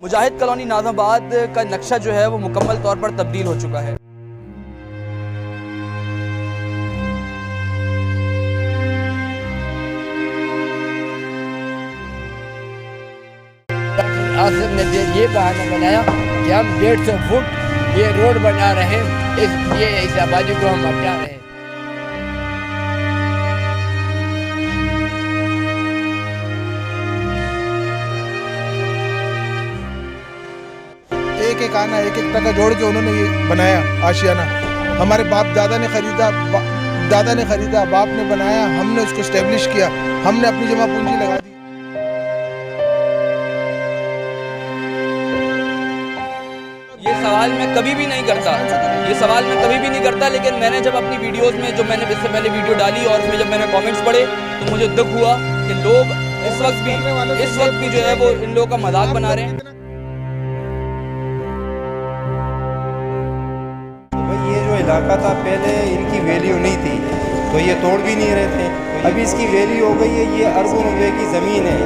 मुजाहिद colony नाज़माबाद का नक्शा जो है वो मुकम्मल तौर पर तब्दील हो चुका है। आसिफ ने फिर ये बहाना बनाया कि हम 150 फुट ये रोड बना रहे हैं, इसलिए इस आबादी को हम हटा रहे हैं। एक एक आना एक एक टका जोड़ के उन्होंने ये बनाया आशियाना। हमारे बाप दादा ने खरीदा, बाप ने बनाया, हमने उसको स्टेब्लिश किया, हमने अपनी जमा पूंजी लगा दी। ये सवाल मैं कभी भी नहीं करता, लेकिन मैंने जब अपनी वीडियोस में जो मैंने इससे पहले वीडियो डाली और उसमें जब मैंने कमेंट्स पढ़े तो मुझे दुख हुआ कि लोग इस वक्त भी जो है वो इन लोगों का मजाक बना रहे हैं। ये जो इलाका था पहले इनकी वैल्यू नहीं थी तो ये तोड़ भी नहीं रहे थे, अभी इसकी वैल्यू हो गई है, ये अरबों रुपए की ज़मीन है,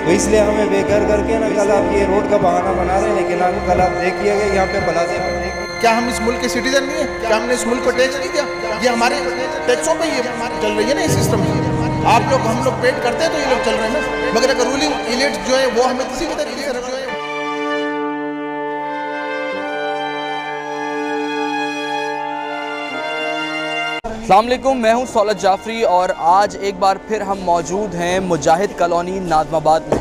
तो इसलिए हमें बेघर करके ना कल आप ये रोड का बहाना बना रहे हैं, लेकिन आप कल आप देखिए कि यहाँ पे प्लाजे क्या हम इस मुल्क के सिटीजन नहीं है? क्या हमने इस मुल्क को टैक्स नहीं दिया? ये हमारे टैक्सों पे ये चल रही है ना ये सिस्टम। आप लोग हम लोग पेड करते हैं तो ये लोग चल रहे हैं ना, मगर अगर रूलिंग इलीट जो है वो हमें किसी भी तरीके से जो है। अस्सलाम वालेकुम, मैं हूं सौलत जाफरी और आज एक बार फिर हम मौजूद हैं मुजाहिद कॉलोनी नाज़माबाद में।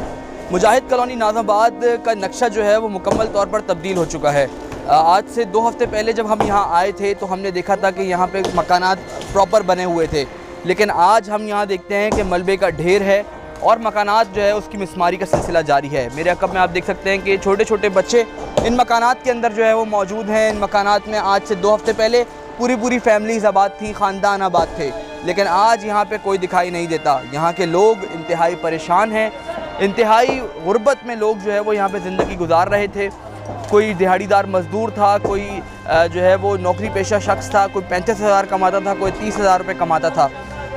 मुजाहिद कॉलोनी नाज़माबाद का नक्शा जो है वो मुकम्मल तौर पर तब्दील हो चुका है। आज से 2 हफ़्ते पहले जब हम यहाँ आए थे तो हमने देखा था कि यहाँ पे मकानात प्रॉपर बने हुए थे, लेकिन आज हम यहाँ देखते हैं कि मलबे का ढेर है और मकानात जो है उसकी मिसमारी का सिलसिला जारी है। मेरे अक़ब में आप देख सकते हैं कि छोटे छोटे बच्चे इन मकानात के अंदर जो है वो मौजूद हैं। इन मकानात में आज से 2 हफ़्ते पहले पूरी फैमिलीज़ आबाद थी, ख़ानदान आबाद थे, लेकिन आज यहाँ पे कोई दिखाई नहीं देता। यहाँ के लोग इंतहाई परेशान हैं, इंतहाई गुर्बत में लोग जो है वो यहाँ पे ज़िंदगी गुजार रहे थे। कोई दिहाड़ीदार मज़दूर था, कोई जो है वो नौकरी पेशा शख्स था, कोई 35,000 कमाता था, कोई 30,000 रुपये कमाता था,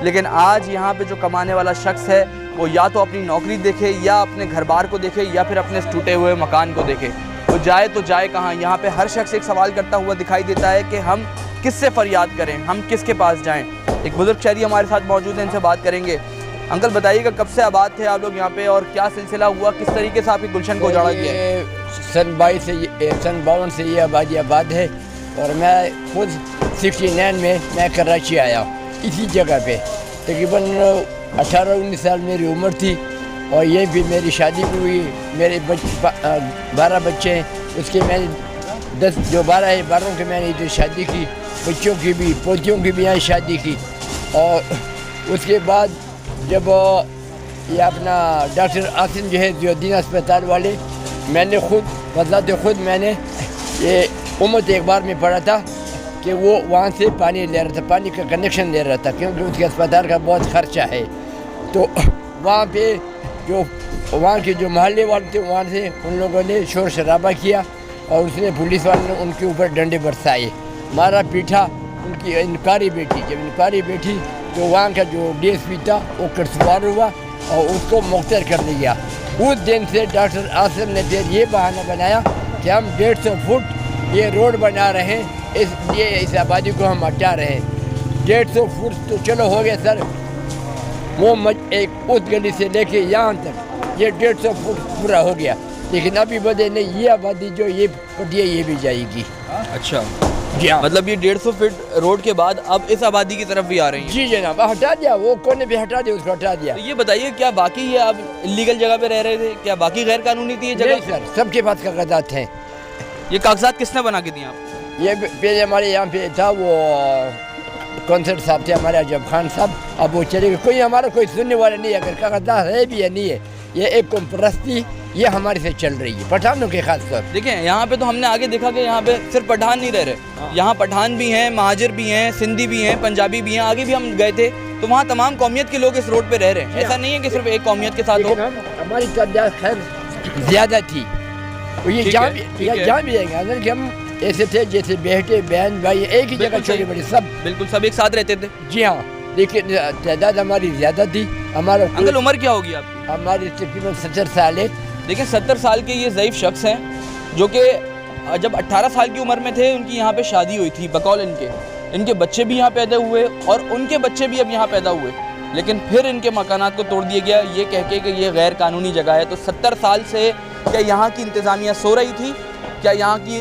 लेकिन आज यहाँ पे जो कमाने वाला शख्स है वो या तो अपनी नौकरी देखे या अपने घर बार को देखे या फिर अपने टूटे हुए मकान को देखे, तो जाए कहाँ। यहाँ पे हर शख्स एक सवाल करता हुआ दिखाई देता है कि हम किससे फ़रियाद करें, हम किसके पास जाएं। एक बुजुर्ग शहरी हमारे साथ मौजूद हैं, इनसे बात करेंगे। अंकल बताइएगा, कब से आबाद थे आप लोग यहाँ पे और क्या सिलसिला हुआ, किस तरीके से आपकी गुलशन को उजाड़ा गया? सन 52 से ये आबादी आबाद है और मैं खुद 69 में मैं कराची आया इसी जगह पे। तकरीबन 18-19 साल मेरी उम्र थी और यहीं भी मेरी शादी भी हुई। मेरे 12 बच्चे हैं, उसके मैंने 10 जो 12 है 12 के मैंने इधर शादी की, बच्चों की भी पोतियों की भी यहाँ शादी की। और उसके बाद जब ये अपना डॉक्टर आसिफ जो है जियोद्दीन अस्पताल वाले, मैंने खुद मैंने ये उम्मत अखबार में पढ़ा था कि वो वहाँ से पानी ले रहा था, पानी का कनेक्शन ले रहा था, क्योंकि उसके अस्पताल का बहुत खर्चा है। तो वहाँ पे जो वहाँ के जो मोहल्ले वाले थे वहाँ से उन लोगों ने शोर शराबा किया और उसने पुलिस वालों ने उनके ऊपर डंडे बरसाए, मारा पीटा। उनकी इनकारी बैठी तो वहाँ का जो DSP था वो करसवार हुआ और उसको मुख्तर कर दिया। उस दिन से डॉक्टर आसिफ ने फिर ये बहाना बनाया कि हम 150 फुट ये रोड बना रहे हैं, इसलिए इस आबादी को हम हटा रहे हैं। 150 फुट तो चलो हो गया सर, वो एक उस गली से लेके यहाँ तक ये 150 फुट पूरा हो गया, लेकिन अभी बदे नहीं, ये आबादी जो ये पटिया ये भी जाएगी। अच्छा जी हाँ, मतलब ये 150 फीट रोड के बाद अब इस आबादी की तरफ भी आ रही है? जी जनाब, हटा दिया, वो कोने पे हटा दिया, उसको हटा दिया। तो ये बताइए, क्या बाकी ये आप इलीगल जगह पे रह रहे थे, क्या बाकी गैर कानूनी थी ये जगह? नहीं सर, सबके पास कागजात हैं। ये कागजात किसने बना के दिए आपको? ये पहले हमारे यहाँ पे था वो कॉन्सर्ट साहब थे हमारे अजब खान साहब, अब वो चले गए, कोई हमारा कोई सुनने वाला नहीं है, अगर कागजात है भी या नहीं है। ये एक कौमपरस्ती ये हमारे से चल रही है, पठानों के खास तौर। देखें यहाँ पे तो हमने आगे देखा कि यहाँ पे सिर्फ पठान नहीं रह रहे, यहाँ पठान भी हैं, महाजिर भी हैं, सिंधी भी हैं, पंजाबी भी हैं। आगे भी हम गए थे तो वहाँ तमाम कौमियत के लोग इस रोड पे रह रहे हैं। ऐसा नहीं है कि सिर्फ एक कौमियत के साथ हो। हमारी तादाद खैर ज़्यादा थी, ये जहाँ भी जाएंगे कि हम ऐसे थे जैसे बेटे बहन भाई एक ही जगह छोटे बड़े सब बिल्कुल सब एक साथ रहते थे। जी हाँ, लेकिन तादाद हमारी ज़्यादा थी। हमारा अंकल उम्र क्या होगी आपकी? हमारी तकरीबन 70 साल है, देखिए 70 साल के ये ज़ईफ़ शख्स हैं जो कि जब 18 साल की उम्र में थे उनकी यहाँ पे शादी हुई थी बकौल इनके बच्चे भी यहाँ पैदा हुए और उनके बच्चे भी अब यहाँ पैदा हुए, लेकिन फिर इनके मकानात को तोड़ दिया गया ये कह के कि ये गैर कानूनी जगह है। तो 70 साल से क्या यहाँ की इंतज़ामिया सो रही थी? क्या यहाँ की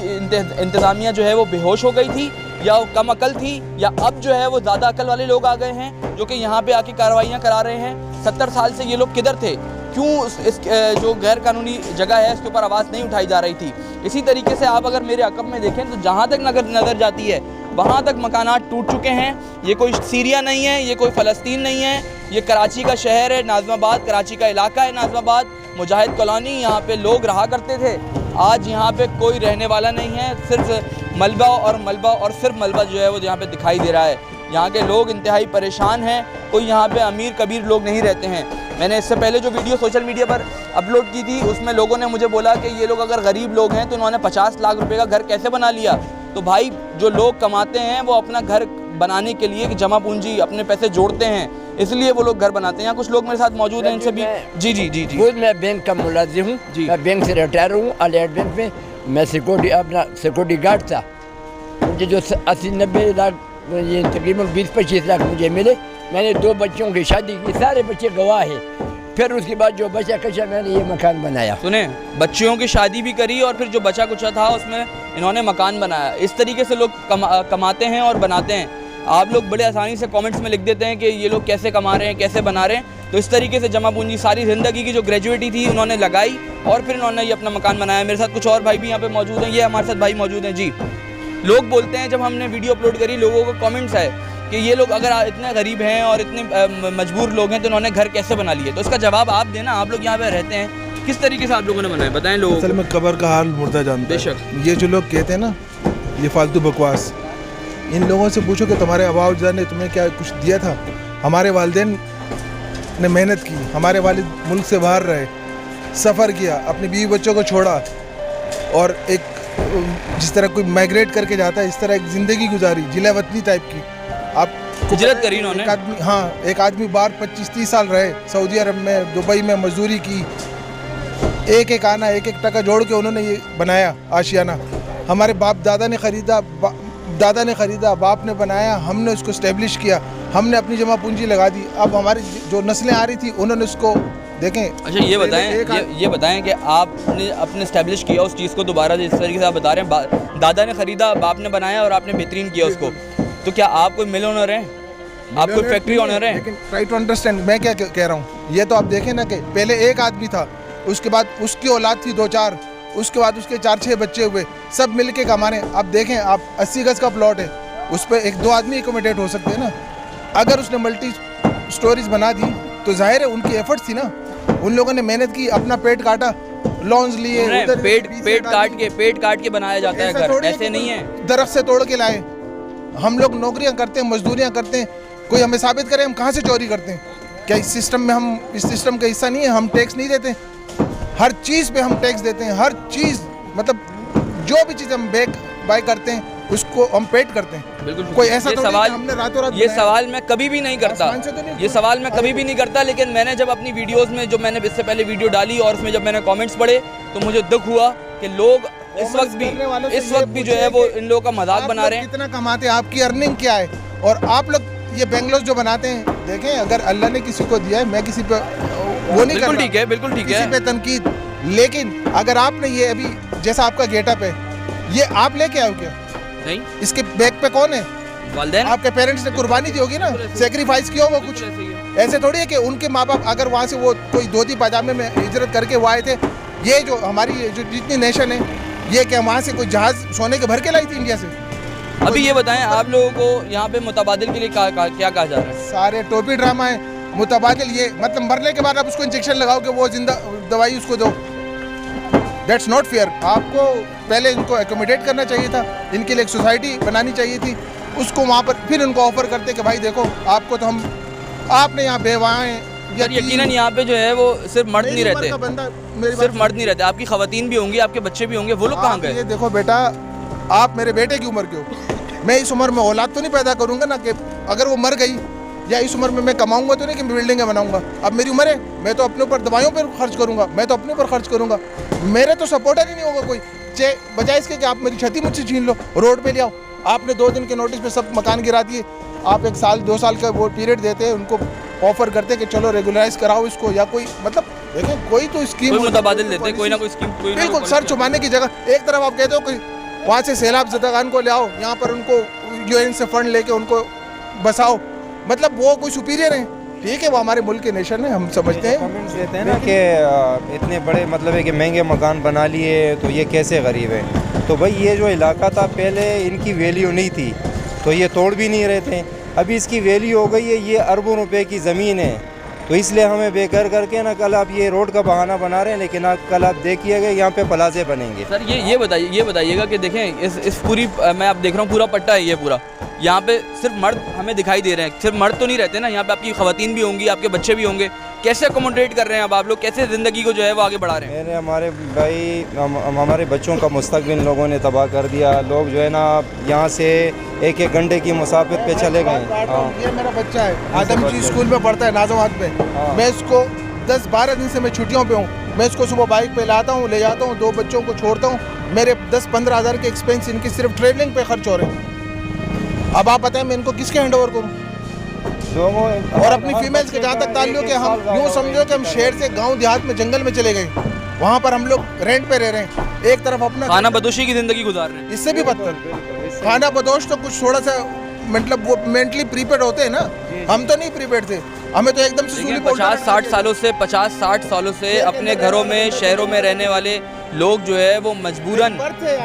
इंतज़ामिया जो है वो बेहोश हो गई थी या वो कम अकल थी, या अब जो है वो ज़्यादा अकल वाले लोग आ गए हैं जो कि यहाँ पे आके कार्रवाइयाँ करा रहे हैं? 70 साल से ये लोग किधर थे? क्यों इस जो गैर कानूनी जगह है इसके ऊपर आवाज़ नहीं उठाई जा रही थी? इसी तरीके से आप अगर मेरे अकब में देखें तो जहाँ तक नज़र जाती है वहाँ तक मकानात टूट चुके हैं। ये कोई सीरिया नहीं है, ये कोई फ़लस्तीन नहीं है, ये कराची का शहर है नाज़िमाबाद, कराची का इलाका है नाज़िमाबाद, मुजाहिद कॉलोनी। यहाँ पे लोग रहा करते थे, आज यहाँ पे कोई रहने वाला नहीं है, सिर्फ मलबा और सिर्फ मलबा जो है वो यहाँ पे दिखाई दे रहा है। यहाँ के लोग इंतहाई परेशान हैं, कोई यहाँ पे अमीर कबीर लोग नहीं रहते हैं। मैंने इससे पहले जो वीडियो सोशल मीडिया पर अपलोड की थी उसमें लोगों ने मुझे बोला कि ये लोग अगर गरीब लोग हैं तो उन्होंने 50 लाख रुपए का घर कैसे बना लिया? तो भाई जो लोग कमाते हैं वो अपना घर बनाने के लिए जमा पूंजी अपने पैसे जोड़ते हैं, इसलिए वो लोग घर बनाते हैं। यहाँ कुछ लोग मेरे साथ मौजूद हैं, इनसे भी जी जी जी जी खुद मैं बैंक का मुलाजिम हूँ जी, मैं बैंक से रिटायर हूँ अलियाड बैंक में। मैं सिक्योरिटी गार्ड था। मुझे जो 80-90 लाख ये तकरीबन 20-25 लाख मुझे मिले। मैंने 2 बच्चों की शादी की, सारे बच्चे गवाह हैं। फिर उसके बाद जो बचा कचा मैंने ये मकान बनाया। सुने, बच्चियों की शादी भी करी और फिर जो बचा कुचा था उसमें इन्होंने मकान बनाया। इस तरीके से लोग कमाते हैं और बनाते हैं। आप लोग बड़े आसानी से कमेंट्स में लिख देते हैं कि ये लोग कैसे कमा रहे हैं, कैसे बना रहे हैं। तो इस तरीके से जमा पूंजी सारी ज़िंदगी की जो ग्रेजुएटी थी उन्होंने लगाई और फिर इन्होंने ये अपना मकान बनाया। मेरे साथ कुछ और भाई भी यहाँ पे मौजूद हैं, ये हमारे साथ भाई मौजूद हैं जी। लोग बोलते हैं, जब हमने वीडियो अपलोड करी लोगों को कमेंट्स आए कि ये लोग अगर इतने गरीब हैं और इतने मजबूर लोग हैं तो उन्होंने घर कैसे बना लिए? तो इसका जवाब आप देना, आप लोग यहाँ पे रहते हैं, किस तरीके से आप लोगों ने बनाया बताएं लोगों को। असल में कब्र का हाल मुर्दा जानता है। बेशक। ये जो लोग कहते हैं ना ये फालतू बकवास, इन लोगों से पूछो कि तुम्हारे आबाजान ने तुम्हें क्या कुछ दिया था? हमारे वालिदैन ने मेहनत की, हमारे वालिद मुल्क से बाहर रहे, सफ़र किया, अपने बीवी बच्चों को छोड़ा और एक जिस तरह कोई माइग्रेट करके जाता है इस तरह एक ज़िंदगी गुजारी, जिला वतनी टाइप की। आप हिजरत करी उन्होंने। एक आदमी बाहर 25-30 साल रहे, सऊदी अरब में, दुबई में मजदूरी की, एक आना एक टका जोड़ के उन्होंने ये बनाया आशियाना। हमारे बाप दादा ने ख़रीदा, बाप ने बनाया, हमने उसको इस्टेब्लिश किया, हमने अपनी जमा पूंजी लगा दी। अब हमारी जो नस्लें आ रही थी उन्होंने उसको देखें। अच्छा ये बताएं कि आपने अपने इस्टेब्लिश किया उस चीज़ को दोबारा, जिस तरीके से आप बता रहे हैं दादा ने ख़रीदा, बाप ने बनाया और आपने बेहतरीन किया उसको, तो क्या आप कोई मिल ओनर हैं? आप कोई फैक्ट्री ओनर हैं? लेकिन ट्राई टू अंडरस्टैंड मैं क्या कह रहा हूँ। ये तो आप देखें ना कि पहले एक आदमी था, उसके बाद उसकी औलाद थी 2-4, उसके बाद उसके 4-6 बच्चे हुए, सब मिल के कमाने। अब देखें आप 80 गज का प्लॉट है, उस पर 1-2 आदमी एकोमोडेट हो सकते हैं ना। अगर उसने मल्टी स्टोरीज बना दी तो जाहिर है उनकी एफर्ट्स थी ना, उन लोगों ने मेहनत की, अपना पेट काटा, लोन्स लिए, पेट काट के बनाया जाता है घर, ऐसे नहीं है। दरख्त से तोड़ के लाए। हम लोग नौकरियां करते हैं, मजदूरियां करते हैं, कोई हमें साबित करे हम कहाँ से चोरी करते हैं? क्या इस सिस्टम में हम इस सिस्टम का हिस्सा नहीं है? हम टैक्स नहीं देते? हर चीज़ पे हम टैक्स देते हैं, हर चीज़, मतलब जो भी चीज़ हम बाय करते हैं उसको हम पेड करते हैं। बिल्कुल। कोई ऐसा तो सवाल हमने रातों रात ये सवाल मैं कभी भी नहीं करता, ये सवाल मैं कभी भी नहीं करता, लेकिन मैंने जब अपनी वीडियोस में, जो मैंने इससे पहले वीडियो डाली और उसमें जब मैंने कमेंट्स पढ़े तो मुझे दुख हुआ कि लोग इस वक्त भी जो है वो इन लोगों का मजाक बना रहे हैं। कितना कमाते हैं, आपकी अर्निंग क्या है? और आप लोग ये बेंगलोर जो बनाते हैं, देखें अगर अल्लाह ने किसी को दिया है, मैं किसी पे वो नहीं कर रहा, ठीक है, बिल्कुल ठीक है, किसी पे तनकीद, लेकिन अगर आपने ये अभी जैसा आपका गेटअप है, ये आप लेके आए हो क्या? नहीं। इसके बैक पे कौन है? वालिदैन। आपके पेरेंट्स ने कुर्बानी दी होगी ना, सेक्रीफाइस किया होगा कुछ। ऐसे थोड़ी है कि उनके माँ बाप अगर वहाँ से वो कोई धोती पाजामे में हिजरत करके वो आए थे, ये जो हमारी जो जितनी नेशन है, ये क्या वहाँ से कोई जहाज सोने के भर के लाई थी इंडिया से? अभी ये बताएं आप लोगों को यहाँ पे मुतबादिल के लिए क्या कहा जा रहा है? सारे टोपी ड्रामा है। मुतबादिल ये मतलब मरने के बाद आप उसको इंजेक्शन लगाओ कि वो जिंदा दवाई उसको दो। That's not fair. आपको पहले इनको एकोमोडेट करना चाहिए था, इनके लिए एक सोसाइटी बनानी चाहिए थी, उसको वहाँ पर फिर उनको ऑफर करते कि भाई देखो आपको तो हम, आपने यहाँ बेवाएं। यकीनन यहाँ पे जो है वो सिर्फ मर्द नहीं रहते, सिर्फ मर्द नहीं रहते, आपकी खवातीन भी होंगी, आपके बच्चे भी होंगे, वो लोग कहाँ गए? ये देखो बेटा, आप मेरे बेटे की उम्र के हो, मैं इस उम्र में औलाद तो नहीं पैदा करूँगा ना कि अगर वो मर गई या इस उम्र में मैं कमाऊंगा तो नहीं कि बिल्डिंगें बनाऊंगा। अब मेरी उम्र है, मैं तो अपने ऊपर दवाइयों पर खर्च करूंगा, मैं तो अपने ऊपर खर्च करूंगा। मेरे तो सपोर्टर ही नहीं होगा कोई, बजाय इसके कि आप मेरी क्षति मुझसे छीन लो, रोड पे ले आओ। आपने 2 दिन के नोटिस पे सब मकान गिरा दिए। आप 1 साल 2 साल का वो पीरियड देते हैं, उनको ऑफर करते कि चलो रेगुलराइज कराओ इसको, या कोई मतलब देखें कोई तो स्कीम, कोई मुतबादिल देते, कोई ना कोई स्कीम, बिल्कुल सर छुपाने की जगह। एक तरफ आप कहते हो कि वहाँ से सैलाब ज़दगान को ले आओ, यहाँ पर उनको UN से फंड लेके उनको बसाओ, मतलब वो कोई सुपीरियर है। ठीक है, वो हमारे मुल्क के नेशन है, हम समझते हैं। कमेंट्स देते हैं ना कि इतने बड़े मतलब है कि महंगे मकान बना लिए तो ये कैसे गरीब है। तो भाई ये जो इलाका था पहले इनकी वैल्यू नहीं थी तो ये तोड़ भी नहीं रहे थे, अभी इसकी वैल्यू हो गई है, ये अरबों रुपए की ज़मीन है। तो इसलिए हमें बेघर करके ना कल आप ये रोड का बहाना बना रहे हैं, लेकिन आप कल आप देखिएगा यहाँ पे प्लाजे बनेंगे। सर ये बताइएगा कि देखें इस पूरी मैं आप देख रहा हूँ पूरा पट्टा है ये पूरा, यहाँ पे सिर्फ मर्द हमें दिखाई दे रहे हैं, सिर्फ मर्द तो नहीं रहते ना, यहाँ पे आपकी ख़वातीन भी होंगी, आपके बच्चे भी होंगे। कैसे अकोमोडेट कर रहे हैं अब आप लोग, कैसे ज़िंदगी को जो है वो आगे बढ़ा रहे हैं? हमारे भाई हमारे बच्चों का मुस्तकबिल इन लोगों ने तबाह कर दिया। लोग जो है ना यहाँ से 1-1 घंटे की मुसाफिर पे चले गए। ये मेरा बच्चा है, आदमजी स्कूल में पढ़ता है नाज़ाबाद पे। मैं इसको 10-12 दिन से मैं छुट्टियों पे हूँ, मैं इसको सुबह बाइक पे लाता हूँ, ले जाता हूँ, 2 बच्चों को छोड़ता हूँ। मेरे 10-15 हज़ार के एक्सपेंस इनकी सिर्फ ट्रेवलिंग पे खर्च हो रहे हैं। अब आप बताएं मैं इनको किसके हैंड ओवर करूँ? और अपनी फीमेल्स के जहाँ तक ताल्लुक है, हम यूँ समझो कि हम शहर से गांव देहात में जंगल में चले गए, वहाँ पर हम लोग रेंट पे रह रहे हैं। एक तरफ अपना खाना बदोशी की ज़िंदगी गुजार रहे हैं, इससे भी बदतर खाना बदोश तो कुछ थोड़ा सा मतलब वो मेंटली प्रीपेड होते हैं ना, हम तो नहीं प्रीपेड थे, हमें तो एकदम से 50-60 सालों से अपने घरों में शहरों में रहने वाले लोग जो है वो मजबूरन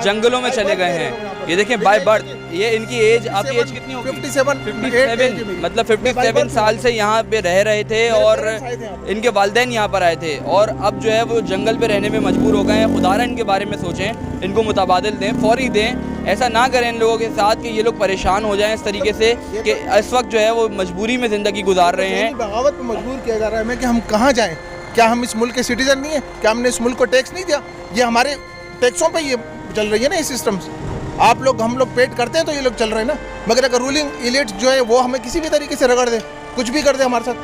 जंगलों में चले गए हैं। ये देखें बाय बर्थ, ये इनकी एज, आपकी एज कितनी होगी? 57 मतलब 57 साल से यहाँ पे रह रहे थे और इनके वालिदैन यहाँ पर आए थे और अब जो है वो जंगल पे रहने में मजबूर हो गए हैं। खुदारा इनके बारे में सोचें, इनको मुतबादिल दें, फौरी दें, ऐसा ना करें इन लोगों के साथ कि ये लोग परेशान हो जाएं इस तरीके से कि इस वक्त जो है वो मजबूरी में ज़िंदगी गुजार रहे हैं। बगावत में मजबूर किया जा रहा है हमें कि हम कहाँ जाएं? क्या हम इस मुल्क के सिटीजन नहीं है? क्या हमने इस मुल्क को टैक्स नहीं दिया? ये हमारे टैक्सों पे ये चल रही है ना ये सिस्टम। आप लोग हम लोग पेड करते हैं तो ये लोग चल रहे हैं ना, मगर अगर रूलिंग इलीट जो है वो हमें किसी भी तरीके से रगड़ दे, कुछ भी कर दे हमारे साथ,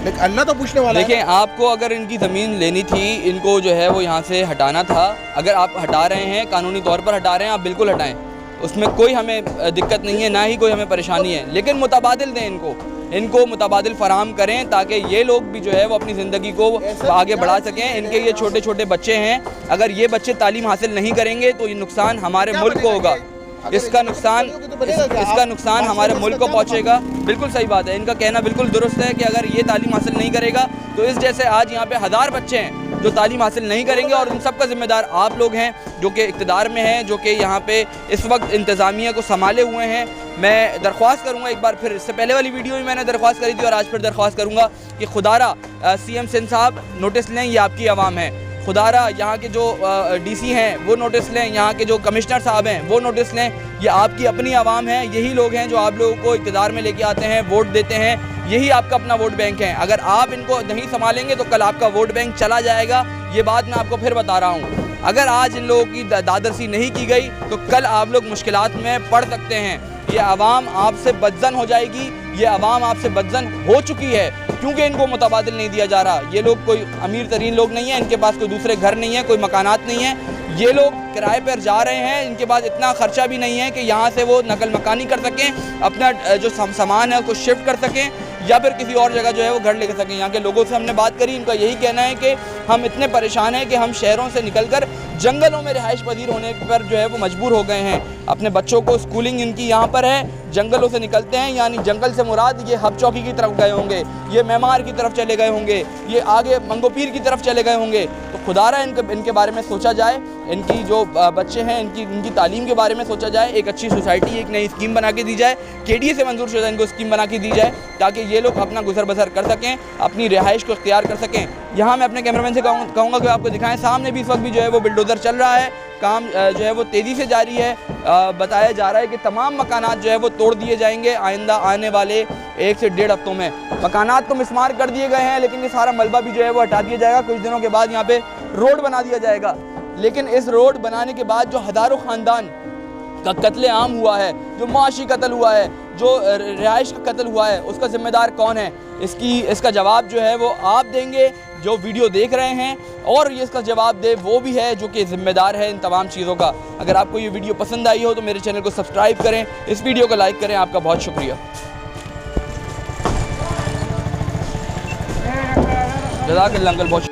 लेकिन अल्लाह तो पूछने वाला है। देखिए आपको अगर इनकी ज़मीन लेनी थी, इनको जो है वो यहाँ से हटाना था। अगर आप हटा रहे हैं, कानूनी तौर पर हटा रहे हैं, आप बिल्कुल हटाएं, उसमें कोई हमें दिक्कत नहीं है, ना ही कोई हमें परेशानी है, लेकिन मुतबादिल दें इनको मुतबादिल फराम करें ताकि ये लोग भी जो है वो अपनी ज़िंदगी को आगे बढ़ा सकें। इनके ये छोटे छोटे बच्चे हैं, अगर ये बच्चे तालीम हासिल नहीं करेंगे तो ये नुकसान हमारे मुल्क को होगा, इसका नुकसान हमारे मुल्क को पहुंचेगा। बिल्कुल सही बात है, इनका कहना बिल्कुल दुरुस्त है कि अगर ये तालीम हासिल नहीं करेगा तो इस जैसे आज यहाँ पे 1000 बच्चे हैं जो तालीम हासिल नहीं करेंगे और उन सब का जिम्मेदार आप लोग हैं जो कि इक़्तिदार में हैं, जो कि यहाँ पे इस वक्त इंतज़ामिया को संभाले हुए हैं। मैं दरख्वास्त करूँगा एक बार फिर, इससे पहले वाली वीडियो में मैंने दरख्वास्त करी थी और आज फिर दरख्वास्त करूँगा कि खुदारा CM सिंध साहब नोटिस लें, ये आपकी आवाम है। खुदारा यहाँ के जो DC हैं वो नोटिस लें, यहाँ के जो कमिश्नर साहब हैं वो नोटिस लें, ये आपकी अपनी आवाम है। यही लोग हैं जो आप लोगों को इक़्तिदार में लेके आते हैं, वोट देते हैं, यही आपका अपना वोट बैंक है। अगर आप इनको नहीं संभालेंगे तो कल आपका वोट बैंक चला जाएगा, ये बात मैं आपको फिर बता रहा हूँ। अगर आज इन लोगों की दादरसी नहीं की गई तो कल आप लोग मुश्किलात में पड़ सकते हैं। ये आवाम आपसे बदजन हो जाएगी, ये आवाम आपसे बदजन हो चुकी है क्योंकि इनको मुतबादिल नहीं दिया जा रहा। ये लोग कोई अमीर तरीन लोग नहीं हैं, इनके पास कोई दूसरे घर नहीं है, कोई मकानात नहीं है, ये लोग किराए पर जा रहे हैं, इनके पास इतना खर्चा भी नहीं है कि यहाँ से वो नकल मकानी कर सकें, अपना जो सामान है उसको शिफ्ट कर सकें या फिर किसी और जगह जो है वो घर ले सकें। यहाँ के लोगों से हमने बात करी, इनका यही कहना है कि हम इतने परेशान हैं कि हम शहरों से निकलकर जंगलों में रिहाइश पजीर होने पर जो है वो मजबूर हो गए हैं। अपने बच्चों को स्कूलिंग इनकी यहाँ पर है, जंगलों से निकलते हैं, यानी जंगल से मुराद ये हब चौकी की तरफ गए होंगे, ये मेमार की तरफ चले गए होंगे, ये आगे मंगोपीर की तरफ चले गए होंगे। तो खुदारा इनके बारे में सोचा जाए, इनकी जो बच्चे हैं इनकी तालीम के बारे में सोचा जाए, एक अच्छी सोसाइटी, एक नई स्कीम बना के दी जाए, KDA से मंजूर शुदा इनको स्कीम बना के दी जाए ताकि ये लोग अपना गुजर बसर कर सकें, अपनी रिहाइश को इख्तियार कर सकें। यहाँ मैं अपने कैमरामैन से कहूँगा कि आपको दिखाएं, सामने भी इस वक्त भी जो है वो बिल्डोज़र चल रहा है, काम जो है वो तेज़ी से जारी है। बताया जा रहा है कि तमाम मकानात जो है वो तोड़ दिए जाएंगे आइंदा आने वाले 1 से 1.5 हफ्तों में। मकानात तो मिसमार कर दिए गए हैं लेकिन ये सारा मलबा भी जो है वो हटा दिया जाएगा। कुछ दिनों के बाद यहाँ पे रोड बना दिया जाएगा, लेकिन इस रोड बनाने के बाद जो हज़ारों ख़ानदान का कत्ले आम हुआ है, जो माशी कत्ल हुआ है, जो रिहाइश का कत्ल हुआ है, उसका ज़िम्मेदार कौन है? इसका जवाब जो है वो आप देंगे जो वीडियो देख रहे हैं, और ये इसका जवाब दे वो भी है जो कि ज़िम्मेदार है इन तमाम चीज़ों का। अगर आपको ये वीडियो पसंद आई हो तो मेरे चैनल को सब्सक्राइब करें, इस वीडियो को लाइक करें। आपका बहुत शुक्रिया। जज़ाकल्लाह अंकल, बहुत